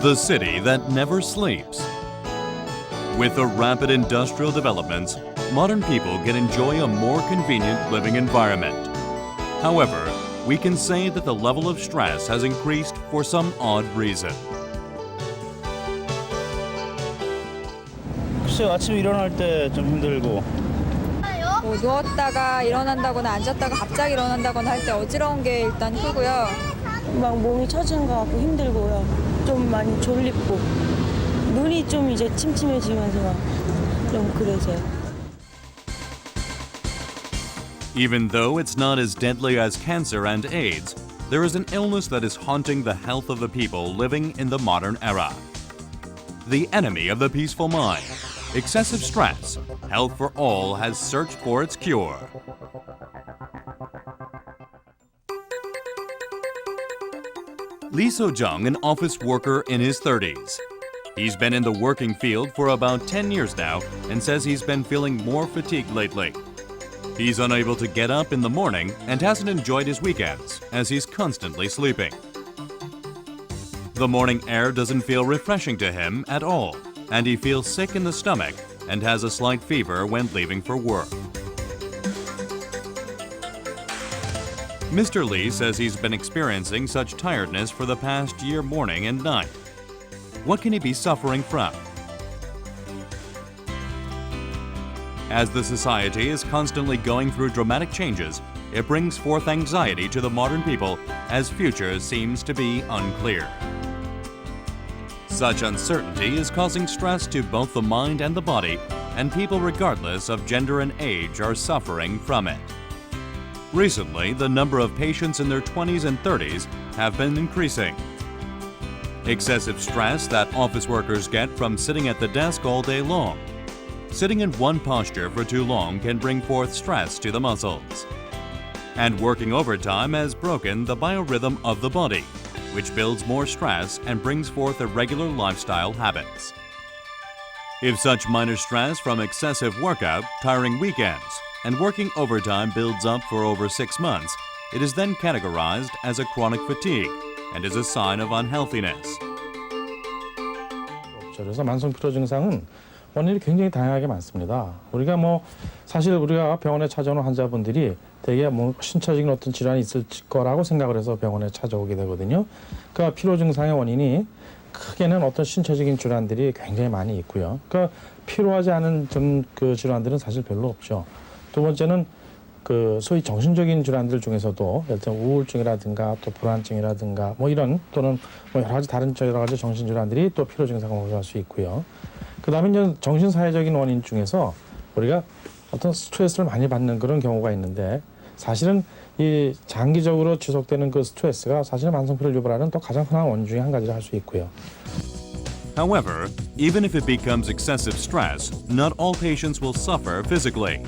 The city that never sleeps. With the rapid industrial developments, modern people can enjoy a more convenient living environment. However, we can say that the level of stress has increased for some odd reason. 글쎄요, 아침에 일어날 때 좀 힘들고. 뭐 누웠다가 일어난다거나 앉았다가 갑자기 일어난다거나 할 때 어지러운 게 일단 크고요. 막 몸이 처지는 것 같고 힘들고요. 좀 많이 졸립고 눈이 좀 이제 침침해지면서 좀 그래서요. Even though it's not as deadly as cancer and AIDS, there is an illness that is haunting the health of the people living in the modern era. The enemy of the peaceful mind, excessive stress. Health for All has searched for its cure. Lee So-jung, an office worker in his 30s. He's been in the working field for about 10 years now and says he's been feeling more fatigued lately. He's unable to get up in the morning and hasn't enjoyed his weekends as he's constantly sleeping. The morning air doesn't feel refreshing to him at all, and he feels sick in the stomach and has a slight fever when leaving for work. Mr. Lee says he's been experiencing such tiredness for the past year morning and night. What can he be suffering from? As the society is constantly going through dramatic changes, it brings forth anxiety to the modern people as future seems to be unclear. Such uncertainty is causing stress to both the mind and the body, and people regardless of gender and age are suffering from it. Recently, the number of patients in their 20s and 30s have been increasing. Excessive stress that office workers get from sitting at the desk all day long. Sitting in one posture for too long can bring forth stress to the muscles. And working overtime has broken the biorhythm of the body, which builds more stress and brings forth irregular lifestyle habits. If such minor stress from excessive workout, tiring weekends, and working overtime builds up for over 6 months, it is then categorized as a chronic fatigue and is a sign of unhealthiness. 그래서 만성피로 증상은 원인이 굉장히 다양하게 많습니다. 우리가 사실 우리가 병원에 찾아오는 환자분들이 대개 신체적인 어떤 질환이 있을 거라고 생각을 해서 병원에 찾아오게 되거든요. 그러니까 피로 증상의 원인이 크게는 어떤 신체적인 질환들이 굉장히 많이 있고요. 그러니까 피로하지 않은 그 질환들은 사실 별로 없죠. 두 번째는 그 소위 정신적인 질환들 중에서도 예를 들면 우울증이라든가 또 불안증이라든가 이런 또는 여러 가지 다른 여러 가지 정신 질환들이 또 피로 증상을 호소할 수 있고요. 그다음에 이제 정신사회적인 원인 중에서 우리가 어떤 스트레스를 많이 받는 그런 경우가 있는데 사실은 이 장기적으로 지속되는 그 스트레스가 사실은 만성피로를 유발하는 또 가장 흔한 원인 중에 한 가지를 할 수 있고요. However, even if it becomes excessive stress, not all patients will suffer physically.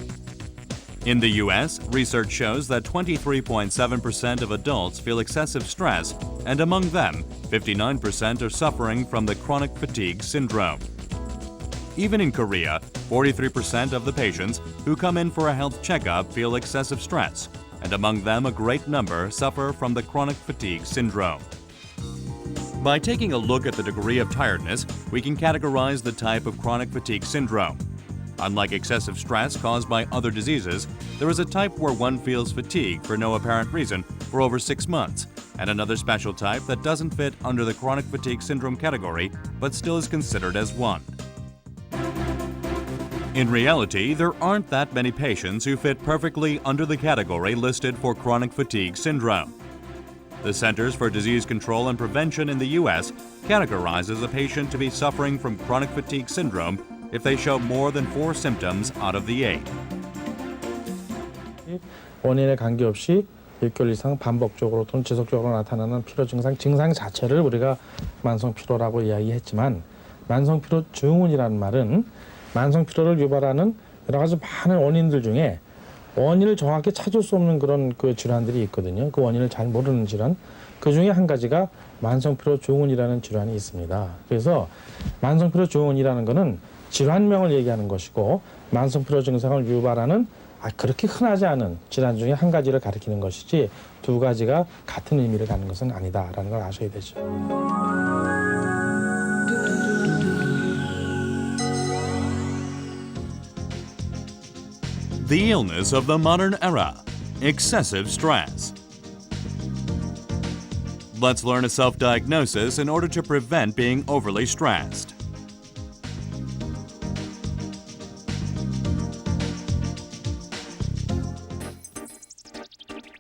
In the U.S., research shows that 23.7% of adults feel excessive stress, and among them, 59% are suffering from the chronic fatigue syndrome. Even in Korea, 43% of the patients who come in for a health checkup feel excessive stress, and among them a great number suffer from the chronic fatigue syndrome. By taking a look at the degree of tiredness, we can categorize the type of chronic fatigue syndrome. Unlike excessive stress caused by other diseases, there is a type where one feels fatigue for no apparent reason for over 6 months, and another special type that doesn't fit under the chronic fatigue syndrome category but still is considered as one. In reality, there aren't that many patients who fit perfectly under the category listed for chronic fatigue syndrome. The Centers for Disease Control and Prevention in the U.S. categorizes a patient to be suffering from chronic fatigue syndrome if they show more than 4 symptoms out of the 8. 원인에 관계없이 일개월 이상 반복적으로 또는 지속적으로 나타나는 피로 증상 자체를 우리가 만성피로라고 이야기했지만 만성피로 증후군이라는 말은 만성피로를 유발하는 여러 가지 많은 원인들 중에 원인을 정확히 찾을 수 없는 그런 그 질환들이 있거든요. 그 원인을 잘 모르는 질환. 그 중에 한 가지가 만성피로 증후군이라는 질환이 있습니다. 그래서 만성피로 증후군이라는 거는 질환명을 얘기하는 것이고 만성피로 증상을 유발하는 그렇게 흔하지 않은 질환 중에 한 가지를 가리키는 것이지 두 가지가 같은 의미를 갖는 것은 아니다라는 걸 아셔야 되죠. The illness of the modern era, excessive stress. Let's learn a self-diagnosis in order to prevent being overly stressed.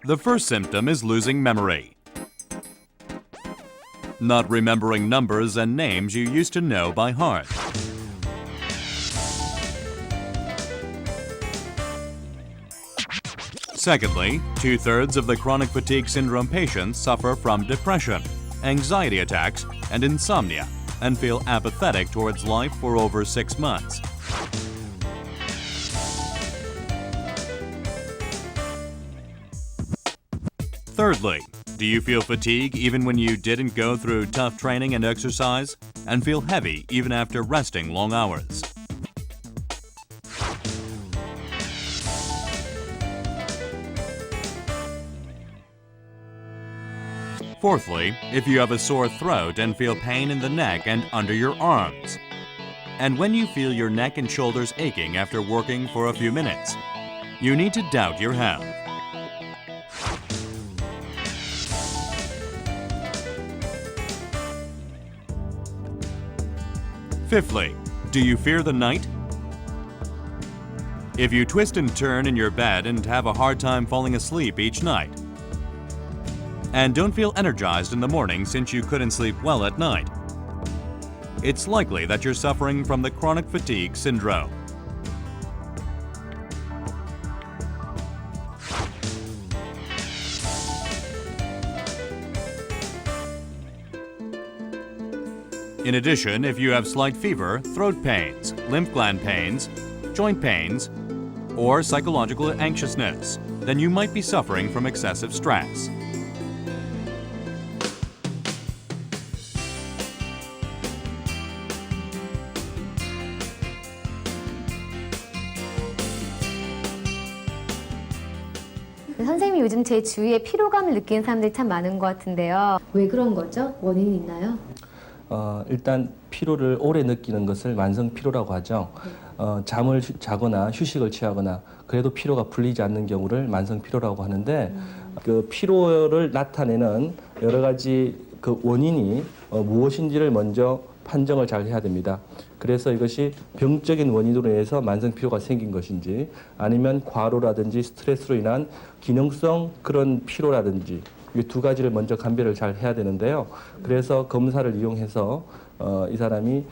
The first symptom is losing memory. Not remembering numbers and names you used to know by heart. Secondly, 2/3 of the chronic fatigue syndrome patients suffer from depression, anxiety attacks, and insomnia, and feel apathetic towards life for over 6 months. Thirdly, do you feel fatigue even when you didn't go through tough training and exercise, and feel heavy even after resting long hours? Fourthly, if you have a sore throat and feel pain in the neck and under your arms. And when you feel your neck and shoulders aching after working for a few minutes, you need to doubt your health. Fifthly, do you fear the night? If you twist and turn in your bed and have a hard time falling asleep each night, and don't feel energized in the morning since you couldn't sleep well at night, it's likely that you're suffering from the chronic fatigue syndrome. In addition, if you have slight fever, throat pains, lymph gland pains, joint pains, or psychological anxiousness, then you might be suffering from excessive stress. 선생님, 요즘 제 주위에 피로감을 느끼는 사람들이 참 많은 것 같은데요. 왜 그런 거죠? 원인이 있나요? 일단 피로를 오래 느끼는 것을 만성피로라고 하죠. 잠을 자거나 휴식을 취하거나 그래도 피로가 풀리지 않는 경우를 만성피로라고 하는데 그 피로를 나타내는 여러 가지 그 원인이 무엇인지를 먼저 판정을 잘 해야 됩니다. 그래서 이것이 병적인 원인으로 인해서 만성피로가 생긴 것인지 아니면 과로라든지 스트레스로 인한 기능성 그런 피로라든지 이 두 가지를 먼저 감별을 잘 해야 되는데요. 그래서 검사를 이용해서 이 사람이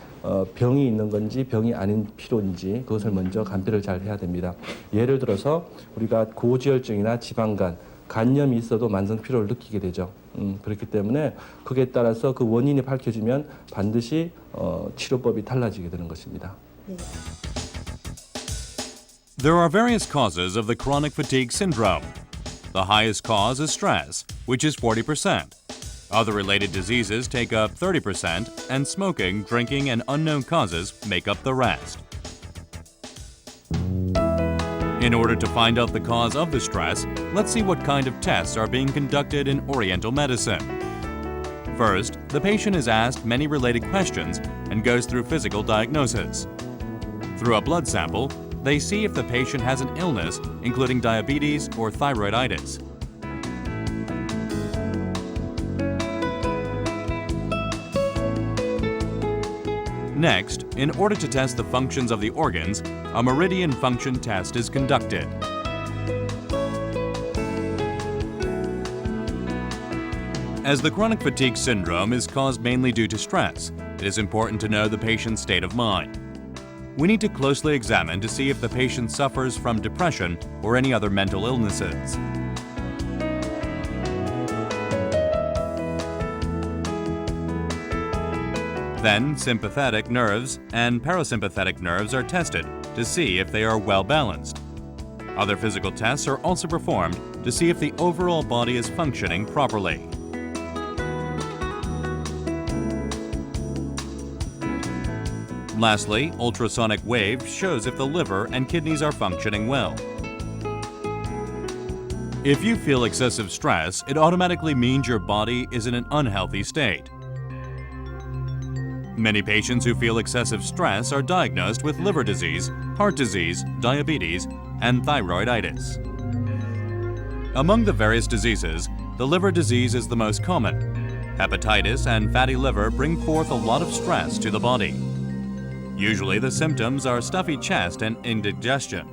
병이 있는 건지 병이 아닌 피로인지 그것을 먼저 감별을 잘 해야 됩니다. 예를 들어서 우리가 고지혈증이나 지방간, 간염이 있어도 만성피로를 느끼게 되죠. 그렇기 때문에 그에 따라서 그 원인이 밝혀지면 반드시 치료법이 달라지게 되는 것입니다. There are various causes of the chronic fatigue syndrome. The highest cause is stress, which is 40%. Other related diseases take up 30%, and smoking, drinking, and unknown causes make up the rest. In order to find out the cause of the stress, let's see what kind of tests are being conducted in Oriental medicine. First, the patient is asked many related questions and goes through physical diagnosis. Through a blood sample, they see if the patient has an illness, including diabetes or thyroiditis. Next, in order to test the functions of the organs, a meridian function test is conducted. As the chronic fatigue syndrome is caused mainly due to stress, it is important to know the patient's state of mind. We need to closely examine to see if the patient suffers from depression or any other mental illnesses. Then, sympathetic nerves and parasympathetic nerves are tested to see if they are well balanced. Other physical tests are also performed to see if the overall body is functioning properly. Lastly, ultrasonic wave shows if the liver and kidneys are functioning well. If you feel excessive stress, it automatically means your body is in an unhealthy state. Many patients who feel excessive stress are diagnosed with liver disease, heart disease, diabetes, and thyroiditis. Among the various diseases, the liver disease is the most common. Hepatitis and fatty liver bring forth a lot of stress to the body. Usually the symptoms are stuffy chest and indigestion.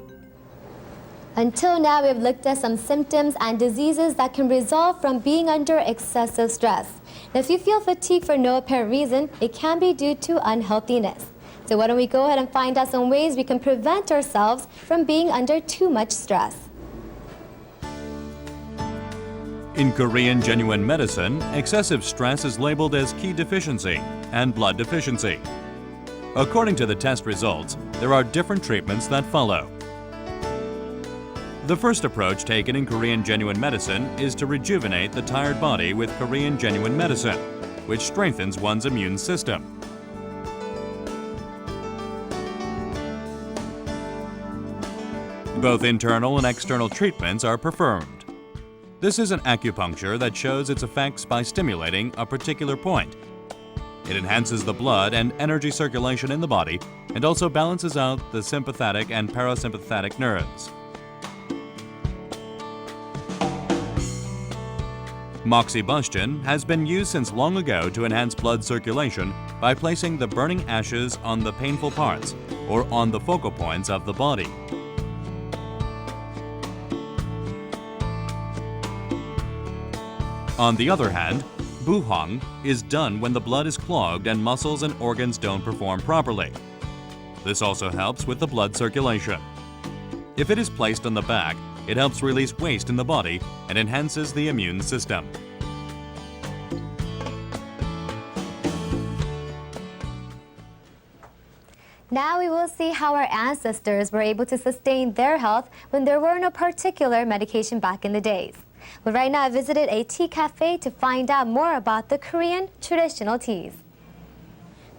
Until now, we've looked at some symptoms and diseases that can result from being under excessive stress. Now, if you feel fatigue for no apparent reason, it can be due to unhealthiness. So why don't we go ahead and find out some ways we can prevent ourselves from being under too much stress. In Korean genuine medicine, excessive stress is labeled as qi deficiency and blood deficiency. According to the test results, there are different treatments that follow. The first approach taken in Korean genuine medicine is to rejuvenate the tired body with Korean genuine medicine, which strengthens one's immune system. Both internal and external treatments are performed. This is an acupuncture that shows its effects by stimulating a particular point. It enhances the blood and energy circulation in the body and also balances out the sympathetic and parasympathetic nerves. Moxibustion has been used since long ago to enhance blood circulation by placing the burning ashes on the painful parts or on the focal points of the body. On the other hand, buhwang is done when the blood is clogged and muscles and organs don't perform properly. This also helps with the blood circulation. If it is placed on the back, it helps release waste in the body and enhances the immune system. Now we will see how our ancestors were able to sustain their health when there were no particular medication back in the days. But right now I visited a tea cafe to find out more about the Korean traditional teas.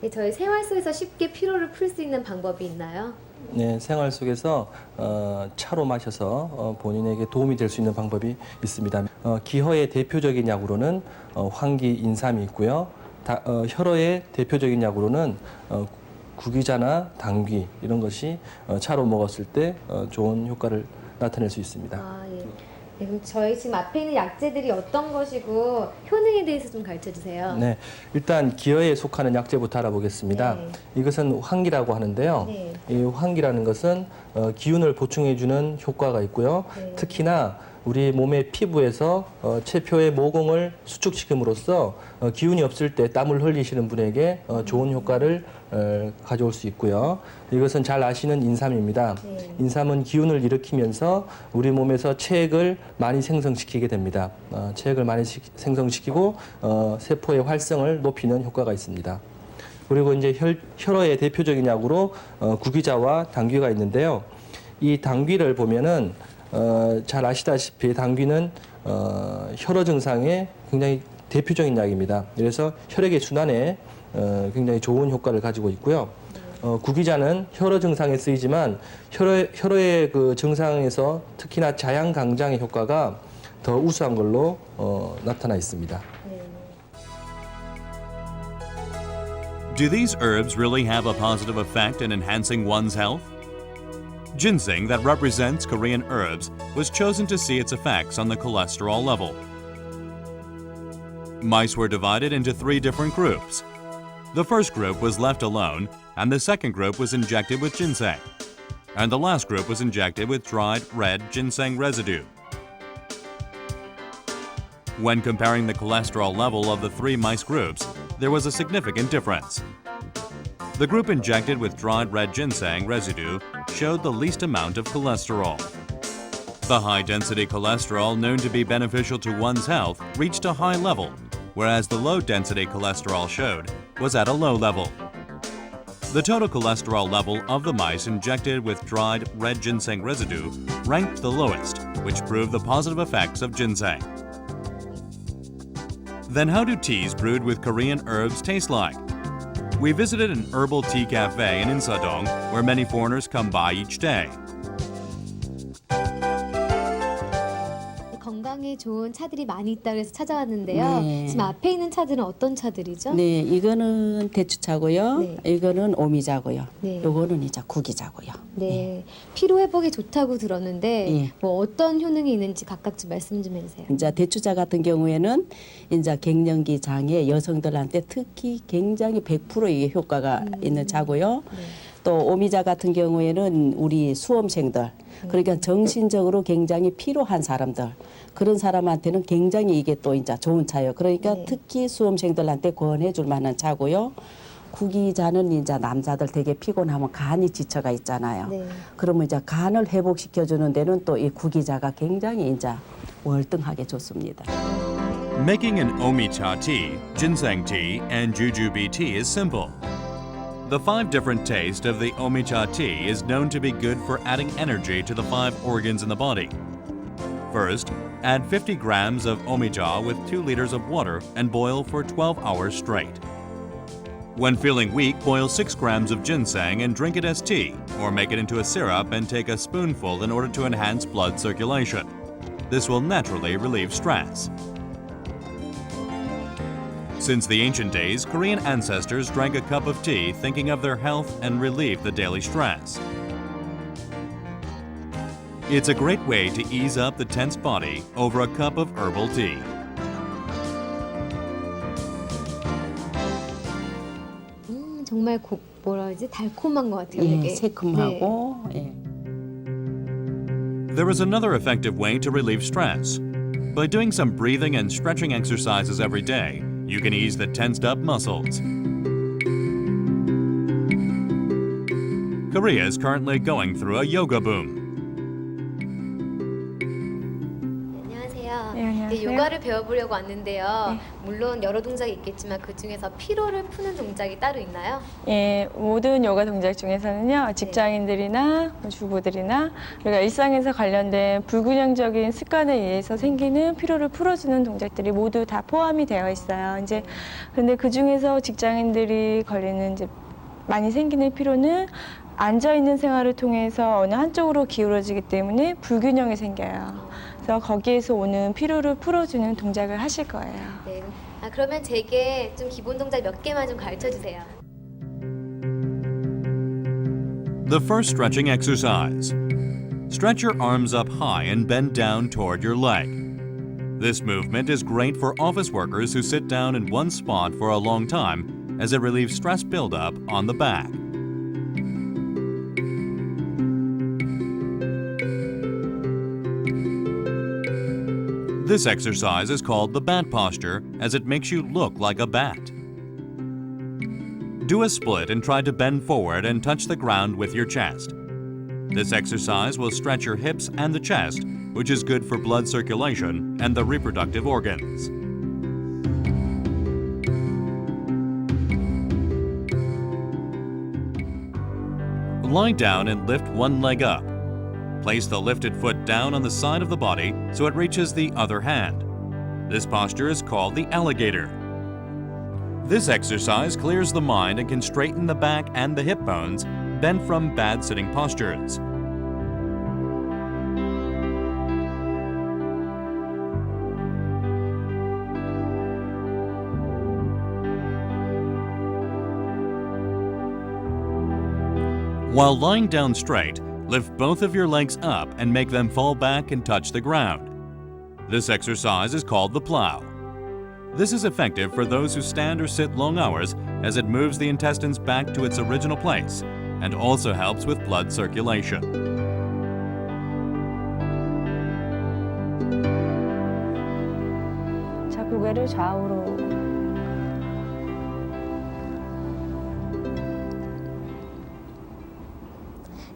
네, 저희 생활 속에서 쉽게 피로를 풀 수 있는 방법이 있나요? 네, 생활 속에서 차로 마셔서 본인에게 도움이 될 수 있는 방법이 있습니다. 기허의 대표적인 약으로는 환기, 인삼이 있고요. 혈어의 대표적인 약으로는 구기자나 당귀 이런 것이 차로 먹었을 때 좋은 효과를 나타낼 수 있습니다. 아, 예. 네, 그럼 저희 지금 앞에 있는 약재들이 어떤 것이고 효능에 대해서 좀 가르쳐 주세요. 네, 일단 기허에 속하는 약재부터 알아보겠습니다. 네. 이것은 환기라고 하는데요. 네. 이 환기라는 것은 기운을 보충해주는 효과가 있고요. 네. 특히나 우리 몸의 피부에서 체표의 모공을 수축시킴으로써 기운이 없을 때 땀을 흘리시는 분에게 좋은 효과를 가져올 수 있고요. 이것은 잘 아시는 인삼입니다. 네. 인삼은 기운을 일으키면서 우리 몸에서 체액을 많이 생성시키게 됩니다. 체액을 많이 생성시키고 세포의 활성을 높이는 효과가 있습니다. 그리고 이제 혈어의 대표적인 약으로 구기자와 당귀가 있는데요. 이 당귀를 보면은 잘 아시다시피 당귀는 혈어 증상에 굉장히 대표적인 약입니다. 그래서 혈액의 순환에 굉장히 좋은 효과를 가지고 있고요. 구기자는 혈어 증상에 쓰이지만 혈어의 그 증상에서 특히나 자양강장의 효과가 더 우수한 걸로 나타나 있습니다. Do these herbs really have a positive effect in enhancing one's health? Ginseng, that represents Korean herbs, was chosen to see its effects on the cholesterol level. Mice were divided into 3 different groups. The first group was left alone, and the second group was injected with ginseng. And the last group was injected with dried red ginseng residue. When comparing the cholesterol level of the 3 mice groups, there was a significant difference. The group injected with dried red ginseng residue showed the least amount of cholesterol. The high-density cholesterol known to be beneficial to one's health reached a high level, whereas the low-density cholesterol showed was at a low level. The total cholesterol level of the mice injected with dried red ginseng residue ranked the lowest, which proved the positive effects of ginseng. Then how do teas brewed with Korean herbs taste like? We visited an herbal tea cafe in Insadong, where many foreigners come by each day. 건강에 좋은 차들이 많이 있다고 해서 찾아왔는데요. 네. 지금 앞에 있는 차들은 어떤 차들이죠? 네, 이거는 대추차고요. 네. 이거는 오미자고요. 네. 요거는 이제 구기자고요. 네. 피로 회복에 좋다고 들었는데 예. 뭐 어떤 효능이 있는지 각각 좀 말씀 좀 해주세요. 이제 대추차 같은 경우에는 이제 갱년기 장애 여성들한테 특히 굉장히 100% 이게 효과가 있는 차고요. 네. 또 오미자 같은 경우에는 우리 수험생들 그러니까 정신적으로 굉장히 피로한 사람들 그런 사람한테는 굉장히 이게 또 이제 좋은 차예요. 그러니까 네. 특히 수험생들한테 권해 줄 만한 차고요. 구기자는 이제 남자들 되게 피곤하면 간이 지쳐가 있잖아요. 네. 그러면 이제 간을 회복시켜 주는 데는 또 이 구기자가 굉장히 이제 월등하게 좋습니다. Making an omicha tea, ginseng tea, and jujube tea is simple. The 5 different tastes of the omicha tea is known to be good for adding energy to the 5 organs in the body. First, add 50 grams of omicha with 2 liters of water and boil for 12 hours straight. When feeling weak, boil 6 grams of ginseng and drink it as tea, or make it into a syrup and take a spoonful in order to enhance blood circulation. This will naturally relieve stress. Since the ancient days, Korean ancestors drank a cup of tea thinking of their health and relieve the daily stress. It's a great way to ease up the tense body over a cup of herbal tea. 정말 뭐라 그러지? 달콤한 것 같아요. 예, 되게. 새콤하고 예. There is another effective way to relieve stress. By doing some breathing and stretching exercises every day, you can ease the tensed up muscles. Korea is currently going through a yoga boom. 안녕하세요. 네, 안녕하세요. 네, 요가를 배워보려고 왔는데요. 네. 물론 여러 동작이 있겠지만 그 중에서 피로를 푸는 동작이 따로 있나요? 예, 모든 요가 동작 중에서는요, 직장인들이나 주부들이나 우리가 일상에서 관련된 불균형적인 습관에 의해서 생기는 피로를 풀어주는 동작들이 모두 다 포함이 되어 있어요. 이제 근데 그 중에서 직장인들이 걸리는 이제 많이 생기는 피로는 앉아 있는 생활을 통해서 어느 한쪽으로 기울어지기 때문에 불균형이 생겨요. 그래서 거기에서 오는 피로를 풀어주는 동작을 하실 거예요. 네. 그러면 제게 좀 기본 동작 몇 개만 좀 가르쳐 주세요. The first stretching exercise. Stretch your arms up high and bend down toward your leg. This movement is great for office workers who sit down in one spot for a long time as it relieves stress buildup on the back. This exercise is called the bat posture as it makes you look like a bat. Do a split and try to bend forward and touch the ground with your chest. This exercise will stretch your hips and the chest, which is good for blood circulation and the reproductive organs. Lie down and lift one leg up. Place the lifted foot down on the side of the body so it reaches the other hand. This posture is called the alligator. This exercise clears the mind and can straighten the back and the hip bones bent from bad sitting postures. While lying down straight, lift both of your legs up and make them fall back and touch the ground. This exercise is called the plow. This is effective for those who stand or sit long hours as it moves the intestines back to its original place and also helps with blood circulation. 자, 고개를 좌우로.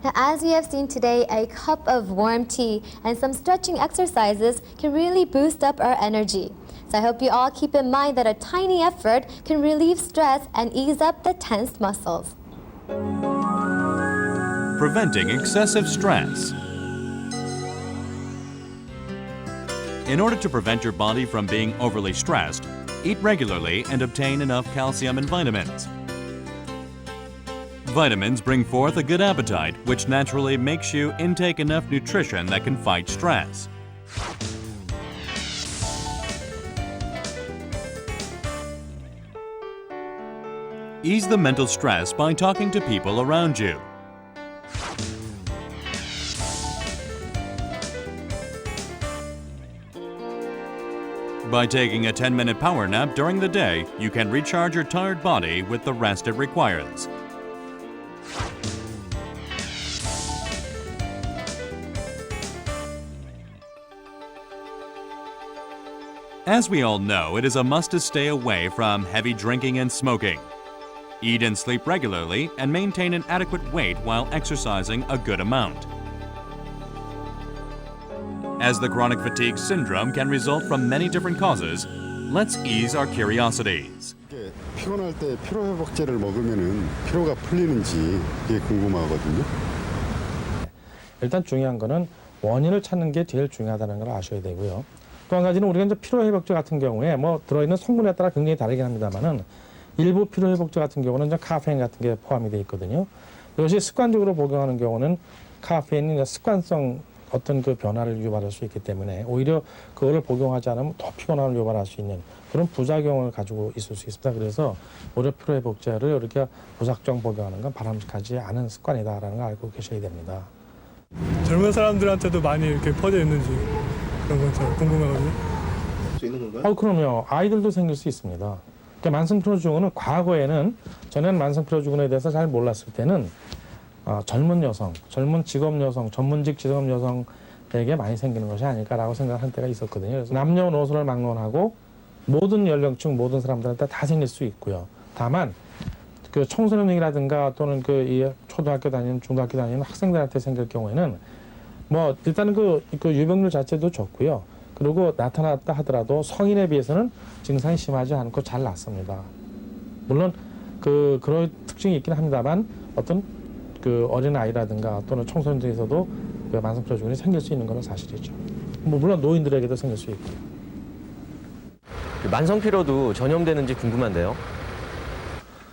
Now, as we have seen today, a cup of warm tea and some stretching exercises can really boost up our energy. So I hope you all keep in mind that a tiny effort can relieve stress and ease up the tensed muscles. Preventing excessive stress. In order to prevent your body from being overly stressed, eat regularly and obtain enough calcium and vitamins. Vitamins bring forth a good appetite, which naturally makes you intake enough nutrition that can fight stress. Ease the mental stress by talking to people around you. By taking a 10-minute power nap during the day, you can recharge your tired body with the rest it requires. As we all know, it is a must to stay away from heavy drinking and smoking. Eat and sleep regularly and maintain an adequate weight while exercising a good amount. As the chronic fatigue syndrome can result from many different causes, let's ease our curiosities. 피곤할 때 피로 회복제를 먹으면은 피로가 풀리는지 이게 궁금하거든요. 일단 중요한 거는 원인을 찾는 게 제일 중요하다는 걸 아셔야 되고요. 또 한 가지는 우리가 이제 피로 회복제 같은 경우에 뭐 들어있는 성분에 따라 굉장히 다르긴 합니다만은 일부 피로 회복제 같은 경우는 이제 카페인 같은 게 포함이 되어 있거든요. 이것이 습관적으로 복용하는 경우는 카페인이 습관성 어떤 그 변화를 유발할 수 있기 때문에 오히려 그거를 복용하지 않으면 더 피곤함을 유발할 수 있는 그런 부작용을 가지고 있을 수 있습니다. 그래서 오히려 피로회복제를 이렇게 무작정 복용하는 건 바람직하지 않은 습관이다라는 걸 알고 계셔야 됩니다. 젊은 사람들한테도 많이 이렇게 퍼져 있는지 그런 건 잘 궁금하거든요. 수 있는 건가요? 그럼요. 아이들도 생길 수 있습니다. 그러니까 만성피로증후는 과거에는 전에는 만성피로증후에 대해서 잘 몰랐을 때는 젊은 여성, 젊은 직업 여성, 전문직 직업 여성에게 많이 생기는 것이 아닐까라고 생각할 때가 있었거든요. 그래서 남녀노소를 막론하고 모든 연령층, 모든 사람들한테 다 생길 수 있고요. 다만 그 청소년이라든가 또는 그 초등학교 다니는, 중학교 다니는 학생들한테 생길 경우에는 뭐 일단은 그 유병률 자체도 좋고요. 그리고 나타났다 하더라도 성인에 비해서는 증상이 심하지 않고 잘 낫습니다. 물론 그런 특징이 있긴 합니다만 어떤 그 어린 아이라든가 또는 청소년 중에서도 그 만성피로증후군이 생길 수 있는 건 사실이죠. 뭐 물론 노인들에게도 생길 수 있고요. 만성피로도 전염되는지 궁금한데요.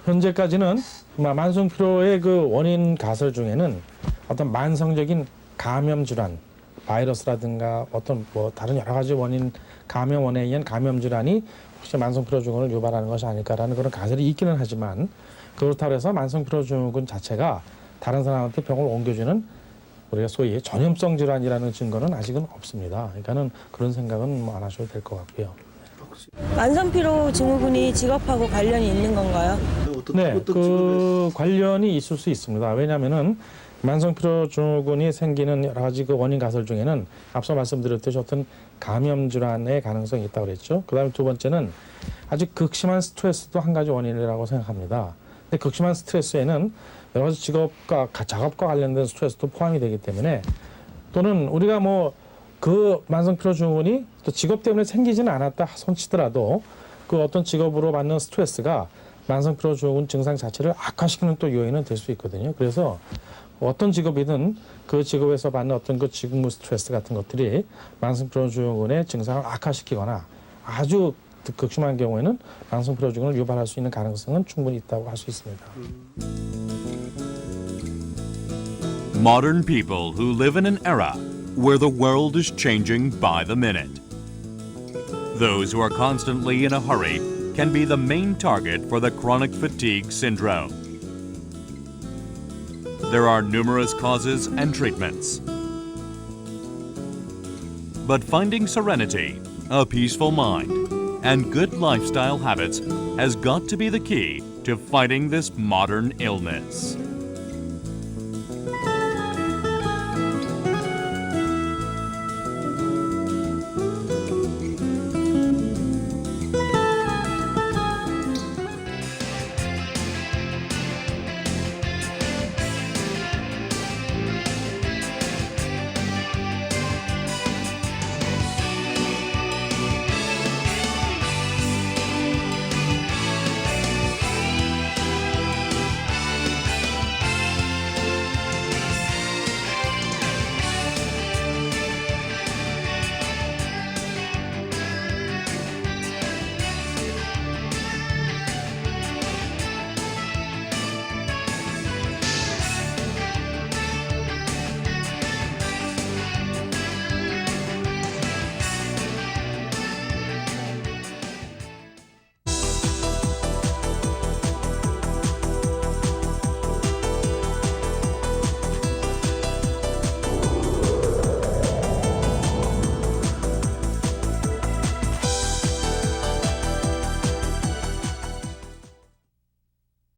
현재까지는 만성피로의 그 원인 가설 중에는 어떤 만성적인 감염 질환, 바이러스라든가 어떤 뭐 다른 여러 가지 원인 감염원에 의한 감염 질환이 혹시 만성피로증후군을 유발하는 것이 아닐까라는 그런 가설이 있기는 하지만 그렇다고 해서 만성피로증후군 자체가 다른 사람한테 병을 옮겨주는 우리가 소위 전염성 질환이라는 증거는 아직은 없습니다. 그러니까는 그런 생각은 뭐 안 하셔도 될 것 같고요. 만성피로 증후군이 직업하고 관련이 있는 건가요? 네, 그 관련이 있을 수 있습니다. 왜냐하면은 만성피로 증후군이 생기는 여러 가지 그 원인 가설 중에는 앞서 말씀드렸듯이 어떤 감염 질환의 가능성이 있다고 그랬죠. 그다음에 두 번째는 아주 극심한 스트레스도 한 가지 원인이라고 생각합니다. 근데 극심한 스트레스에는 여러 가지 직업과 작업과 관련된 스트레스도 포함이 되기 때문에 또는 우리가 뭐 그 만성피로 증후군이 또 직업 때문에 생기지는 않았다 손치더라도 그 어떤 직업으로 받는 스트레스가 만성피로 증후군 증상 자체를 악화시키는 또 요인은 될 수 있거든요. 그래서 어떤 직업이든 그 직업에서 받는 어떤 그 직무 스트레스 같은 것들이 만성피로 증후군의 증상을 악화시키거나 아주 극심한 경우에는 만성피로 증후군을 유발할 수 있는 가능성은 충분히 있다고 할 수 있습니다. Modern people who live in an era where the world is changing by the minute. Those who are constantly in a hurry can be the main target for the chronic fatigue syndrome. There are numerous causes and treatments. But finding serenity, a peaceful mind, and good lifestyle habits has got to be the key to fighting this modern illness.